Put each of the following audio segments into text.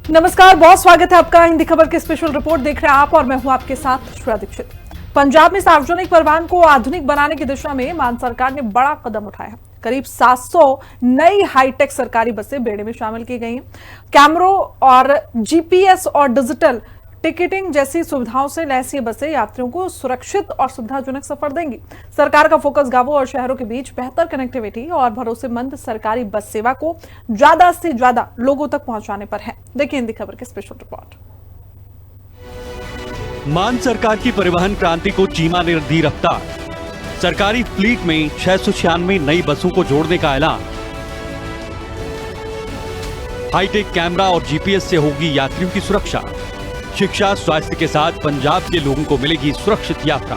नमस्कार, बहुत स्वागत है आपका हिंदी खबर की स्पेशल रिपोर्ट देख रहे हैं आप और मैं हूं आपके साथ श्रेया दीक्षित। पंजाब में सार्वजनिक परिवहन को आधुनिक बनाने की दिशा में मान सरकार ने बड़ा कदम उठाया है। करीब 700 नई हाईटेक सरकारी बसें बेड़े में शामिल की गई हैं। कैमरों और जीपीएस और डिजिटल टिकटिंग जैसी सुविधाओं से लैस ये बसें यात्रियों को सुरक्षित और सुविधाजनक सफर देंगी। सरकार का फोकस गांवों और शहरों के बीच बेहतर कनेक्टिविटी और भरोसेमंद सरकारी बस सेवा को ज्यादा से ज्यादा लोगों तक पहुंचाने पर है। देखिए हिंदी खबर की स्पेशल रिपोर्ट। मान सरकार की परिवहन क्रांति को चीमा ने दी रफ्तार। सरकारी फ्लीट में 696 नई बसों को जोड़ने का ऐलान। हाईटेक कैमरा और जीपीएस से होगी यात्रियों की सुरक्षा। शिक्षा स्वास्थ्य के साथ पंजाब के लोगों को मिलेगी सुरक्षित यात्रा।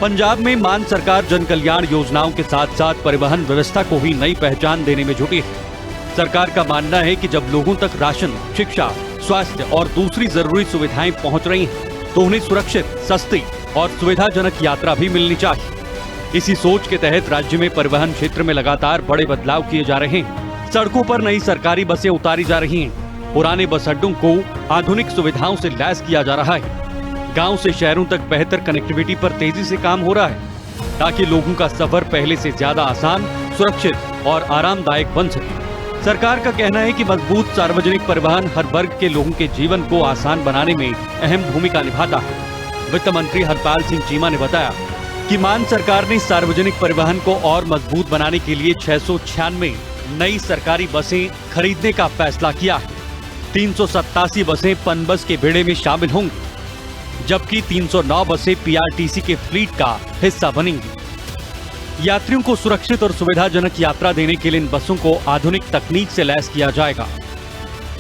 पंजाब में मान सरकार जन कल्याण योजनाओं के साथ साथ परिवहन व्यवस्था को भी नई पहचान देने में जुटी है। सरकार का मानना है कि जब लोगों तक राशन, शिक्षा, स्वास्थ्य और दूसरी जरूरी सुविधाएं पहुंच रही हैं, तो उन्हें सुरक्षित, सस्ती और सुविधाजनक यात्रा भी मिलनी चाहिए। इसी सोच के तहत राज्य में परिवहन क्षेत्र में लगातार बड़े बदलाव किए जा रहे हैं। सड़कों पर नई सरकारी बसें उतारी जा रही हैं। पुराने बस अड्डों को आधुनिक सुविधाओं से लैस किया जा रहा है। गांव से शहरों तक बेहतर कनेक्टिविटी पर तेजी से काम हो रहा है, ताकि लोगों का सफर पहले से ज्यादा आसान, सुरक्षित और आरामदायक बन सके। सरकार का कहना है कि मजबूत सार्वजनिक परिवहन हर वर्ग के लोगों के जीवन को आसान बनाने में अहम भूमिका निभाता है। वित्त मंत्री हरपाल सिंह चीमा ने बताया कि मान सरकार ने सार्वजनिक परिवहन को और मजबूत बनाने के लिए 696 नई सरकारी बसें खरीदने का फैसला किया है। 387 बसें पनबस के बेड़े में शामिल होंगी, जबकि 309 बसें पीआरटीसी के फ्लीट का हिस्सा बनेंगी। यात्रियों को सुरक्षित और सुविधाजनक यात्रा देने के लिए इन बसों को आधुनिक तकनीक से लैस किया जाएगा।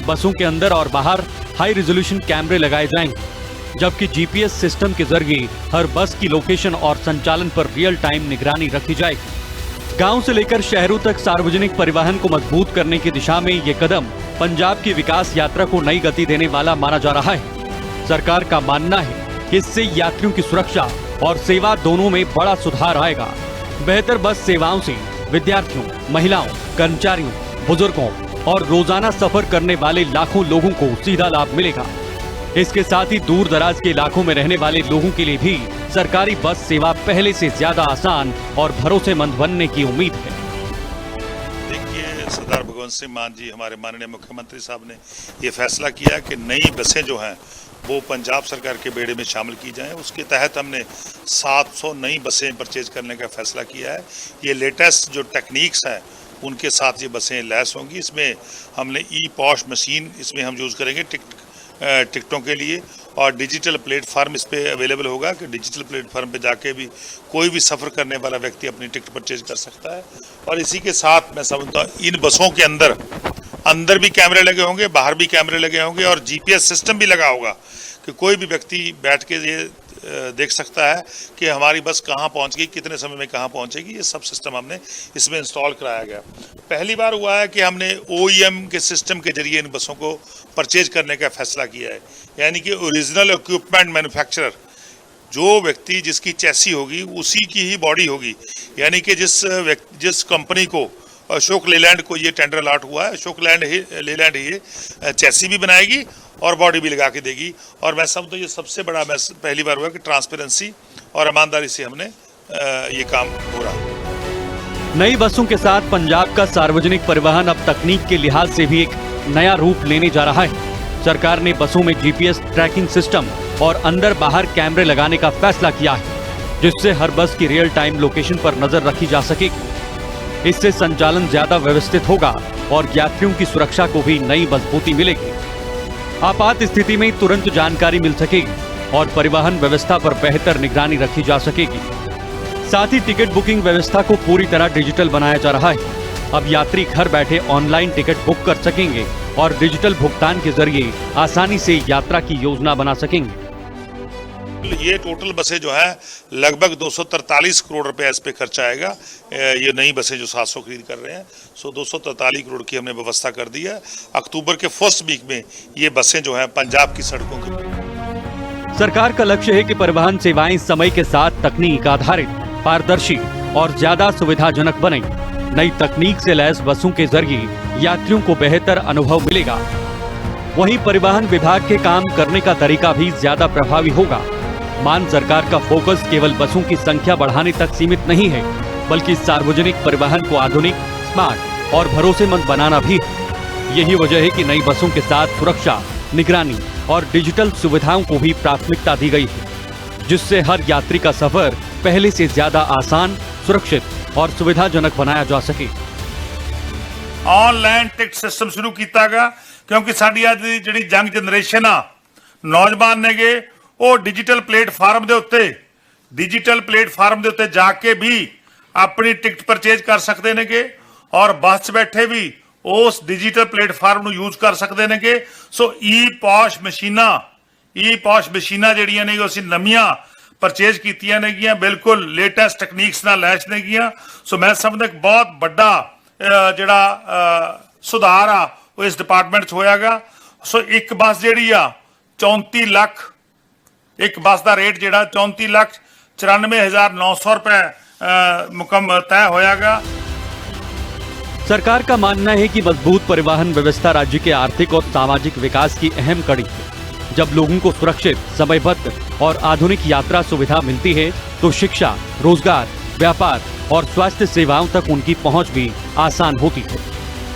बसों के अंदर और बाहर हाई रेजोल्यूशन कैमरे लगाए जाएंगे, जबकि जीपीएस सिस्टम के जरिए हर बस की लोकेशन और संचालन पर रियल टाइम निगरानी रखी जाएगी। गांव से लेकर शहरों तक सार्वजनिक परिवहन को मजबूत करने की दिशा में ये कदम पंजाब की विकास यात्रा को नई गति देने वाला माना जा रहा है। सरकार का मानना है कि इससे यात्रियों की सुरक्षा और सेवा दोनों में बड़ा सुधार आएगा। बेहतर बस सेवाओं से विद्यार्थियों, महिलाओं, कर्मचारियों, बुजुर्गों और रोजाना सफर करने वाले लाखों लोगों को सीधा लाभ मिलेगा। इसके साथ ही दूर दराज के इलाकों में रहने वाले लोगों के लिए भी सरकारी बस सेवा पहले से ज्यादा आसान और भरोसेमंद बनने की उम्मीद है। देखिए, सरदार भगवंत सिंह मान जी, हमारे माननीय मुख्यमंत्री साहब ने ये फैसला किया कि नई बसें जो हैं वो पंजाब सरकार के बेड़े में शामिल की जाएं। उसके तहत हमने 700 नई बसें परचेज करने का फैसला किया है। ये लेटेस्ट जो टेक्निक्स हैं उनके साथ ये बसें लैस होंगी। इसमें हमने ई पॉश मशीन इसमें हम यूज़ करेंगे टिकटों के लिए, और डिजिटल प्लेटफार्म इस पे अवेलेबल होगा कि डिजिटल प्लेटफार्म पे जाके भी कोई भी सफ़र करने वाला व्यक्ति अपनी टिकट परचेज कर सकता है। और इसी के साथ मैं समझता हूँ इन बसों के अंदर भी कैमरे लगे होंगे, बाहर भी कैमरे लगे होंगे और जीपीएस सिस्टम भी लगा होगा कि कोई भी व्यक्ति बैठ के ये देख सकता है कि हमारी बस कहाँ पहुँच गई, कितने समय में कहाँ पहुँचेगी। ये सब सिस्टम हमने इसमें इंस्टॉल कराया गया। पहली बार हुआ है कि हमने ओईएम के सिस्टम के जरिए इन बसों को परचेज करने का फैसला किया है, यानी कि ओरिजिनल इक्विपमेंट मैन्युफैक्चरर, जो व्यक्ति जिसकी चैसी होगी उसी की ही बॉडी होगी। यानी कि जिस कंपनी को अशोक लेलैंड को ये टेंडर अलॉट हुआ है, अशोक लेलैंड ही चैसी भी बनाएगी और बॉडी भी लगा के देगी। और मैं समझता हूँ ये सबसे बड़ा पहली बार हुआ कि ट्रांसपेरेंसी और ईमानदारी से हमने ये काम हो रहा है। नई बसों के साथ पंजाब का सार्वजनिक परिवहन अब तकनीक के लिहाज से भी एक नया रूप लेने जा रहा है। सरकार ने बसों में जीपीएस ट्रैकिंग सिस्टम और अंदर बाहर कैमरे लगाने का फैसला किया है, जिससे हर बस की रियल टाइम लोकेशन पर नजर रखी जा सकेगी। इससे संचालन ज्यादा व्यवस्थित होगा और यात्रियों की सुरक्षा को भी नई मजबूती मिलेगी। आपात स्थिति में तुरंत जानकारी मिल सकेगी और परिवहन व्यवस्था पर बेहतर निगरानी रखी जा सकेगी। साथ ही टिकट बुकिंग व्यवस्था को पूरी तरह डिजिटल बनाया जा रहा है। अब यात्री घर बैठे ऑनलाइन टिकट बुक कर सकेंगे और डिजिटल भुगतान के जरिए आसानी से यात्रा की योजना बना सकेंगे। ये टोटल बसें जो है लगभग 243 करोड़ रुपए इस पे खर्च आएगा। ये नई बसें जो 700 खरीद कर रहे हैं, 243 करोड़ की हमने व्यवस्था कर दी है। अक्टूबर के फर्स्ट वीक में ये बसें जो हैं पंजाब की सड़कों की। सरकार का लक्ष्य है कि परिवहन सेवाएं समय के साथ तकनीक आधारित, पारदर्शी और ज्यादा सुविधाजनक बने। नई तकनीक से लैस बसों के जरिए यात्रियों को बेहतर अनुभव मिलेगा। वहीं परिवहन विभाग के काम करने का तरीका भी ज्यादा प्रभावी होगा। मान सरकार का फोकस केवल बसों की संख्या बढ़ाने तक सीमित नहीं है, बल्कि सार्वजनिक परिवहन को आधुनिक, स्मार्ट और भरोसेमंद बनाना भी है। यही वजह है कि नई बसों के साथ सुरक्षा, निगरानी और डिजिटल सुविधाओं को भी प्राथमिकता दी गई है, जिससे हर यात्री का सफर पहले से ज्यादा आसान, सुरक्षित और सुविधाजनक बनाया जा सके। ऑनलाइन टिकट सिस्टम शुरू किया गया क्योंकि साडी आज दी जिहड़ी यंग जनरेशन आ, नौजवान नेगे, वो डिजिटल प्लेटफार्म दे उत्ते जाके भी अपनी टिकट परचेज कर सकते नेगे और बस बैठे भी उस डिजिटल प्लेटफार्म ਨੂੰ यूज कर सकते नेगे। सो ई पॉश मशीनां ਜਿਹੜੀਆਂ ਨੇ ਅਸੀਂ ਨਵੀਆਂ परचेज कीतियां नेगियां, बिल्कुल लेटेस्ट टैक्नीक्स नाल लैस नेगियां। सो मैं समझदा कि बहुत बड़ा ਜਿਹੜਾ सुधार आ वो इस डिपार्टमेंट च होयागा। सो एक बस ਜਿਹੜੀ ਆ 34 ਲੱਖ, एक बस का रेट ਜਿਹੜਾ 34,94,900 रुपए मुकम्मल तय होयागा। सरकार का मानना है कि मजबूत परिवहन व्यवस्था राज्य के आर्थिक और सामाजिक विकास की अहम कड़ी है। जब लोगों को सुरक्षित, समयबद्ध और आधुनिक यात्रा सुविधा मिलती है तो शिक्षा, रोजगार, व्यापार और स्वास्थ्य सेवाओं तक उनकी पहुंच भी आसान होती है।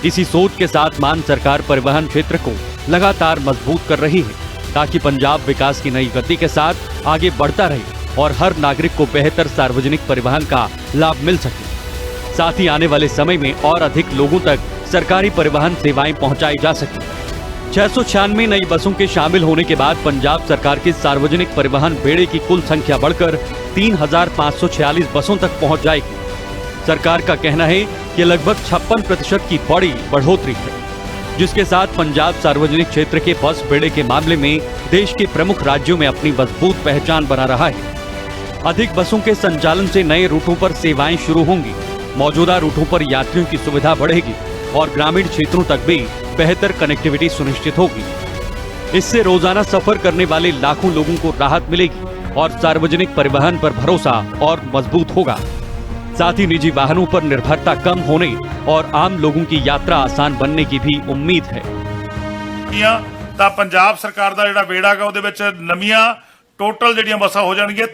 इसी सोच के साथ मान सरकार परिवहन क्षेत्र को लगातार मजबूत कर रही है, ताकि पंजाब विकास की नई गति के साथ आगे बढ़ता रहे और हर नागरिक को बेहतर सार्वजनिक परिवहन का लाभ मिल सके। साथ ही आने वाले समय में और अधिक लोगों तक सरकारी परिवहन सेवाएं पहुंचाई जा सके। 696 नई बसों के शामिल होने के बाद पंजाब सरकार के सार्वजनिक परिवहन बेड़े की कुल संख्या बढ़कर 3,546 बसों तक पहुंच जाएगी। सरकार का कहना है कि लगभग 56% की बड़ी बढ़ोतरी है, जिसके साथ पंजाब सार्वजनिक क्षेत्र के बस बेड़े के मामले में देश के प्रमुख राज्यों में अपनी मजबूत पहचान बना रहा है। अधिक बसों के संचालन से नए रूटों पर सेवाएं शुरू होंगी, मौजूदा रूटों पर यात्रियों की सुविधा बढ़ेगी और ग्रामीण क्षेत्रों तक भी बेहतर कनेक्टिविटी सुनिश्चित होगी। इससे रोजाना सफर करने वाले लाखों लोगों को राहत मिलेगी और सार्वजनिक परिवहन पर भरोसा और मजबूत होगा। साथ ही निजी वाहनों पर निर्भरता कम होने और आम लोगों की यात्रा आसान बनने की भी उम्मीद है। पंजाब सरकार का जिहड़ा बेड़ा गा उहदे विच नवीं टोटल जिहड़ियां बसां हो जाणगियां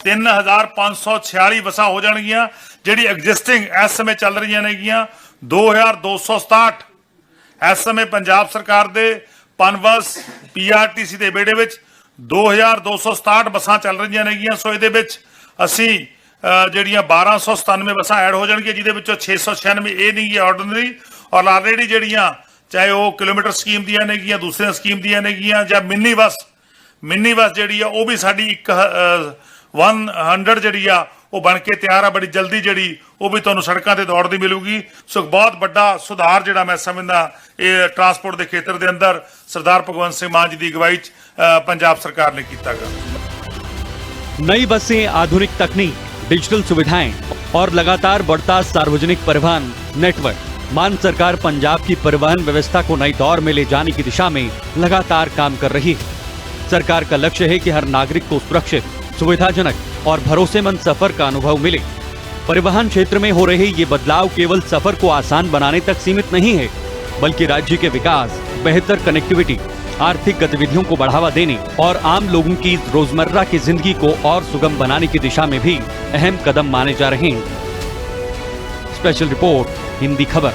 3,546 बसां हो जाणगियां। जिहड़ी एग्जिस्टिंग इस समय चल रही नेगियां 2,267 इस समय पंजाब सरकार दे पनबस PRTC दे बेड़े विच 2,267 बसां चल रही नेगियां। सो इहदे विच असीं जिहड़ियां 1,297 बसां ऐड हो जाणगियां, जिहदे विचों 696 ये नहीं ऑर्डनरी और ऑलरेडी जिहड़ियां चाहे वो किलोमीटर स्कीम दियां नेगियां, दूसरी स्कीम दियां नेगियां जां मिनी बस जिहड़ी आ वो भी साडी 100 जिहड़ी आ वो बन के तैयार आ। बड़ी जल्दी जिहड़ी वो भी तुहानूं सड़कां ते दौड़दी मिलूगी। सो बहुत बड़ा सुधार जिहड़ा मैं समझदा ये ट्रांसपोर्ट के खेत्र के अंदर सरदार भगवंत सिंह मान जी की अगवाई पंजाब सरकार ने कीता गया। नई बसें, आधुनिक तकनीक, डिजिटल सुविधाएं और लगातार बढ़ता सार्वजनिक परिवहन नेटवर्क मान सरकार पंजाब की परिवहन व्यवस्था को नई दौर में ले जाने की दिशा में लगातार काम कर रही है। सरकार का लक्ष्य है कि हर नागरिक को सुरक्षित, सुविधाजनक और भरोसेमंद सफर का अनुभव मिले। परिवहन क्षेत्र में हो रहे ये बदलाव केवल सफर को आसान बनाने तक सीमित नहीं है, बल्कि राज्य के विकास, बेहतर कनेक्टिविटी, आर्थिक गतिविधियों को बढ़ावा देने और आम लोगों की रोजमर्रा की जिंदगी को और सुगम बनाने की दिशा में भी अहम कदम माने जा रहे हैं। स्पेशल रिपोर्ट, हिंदी खबर।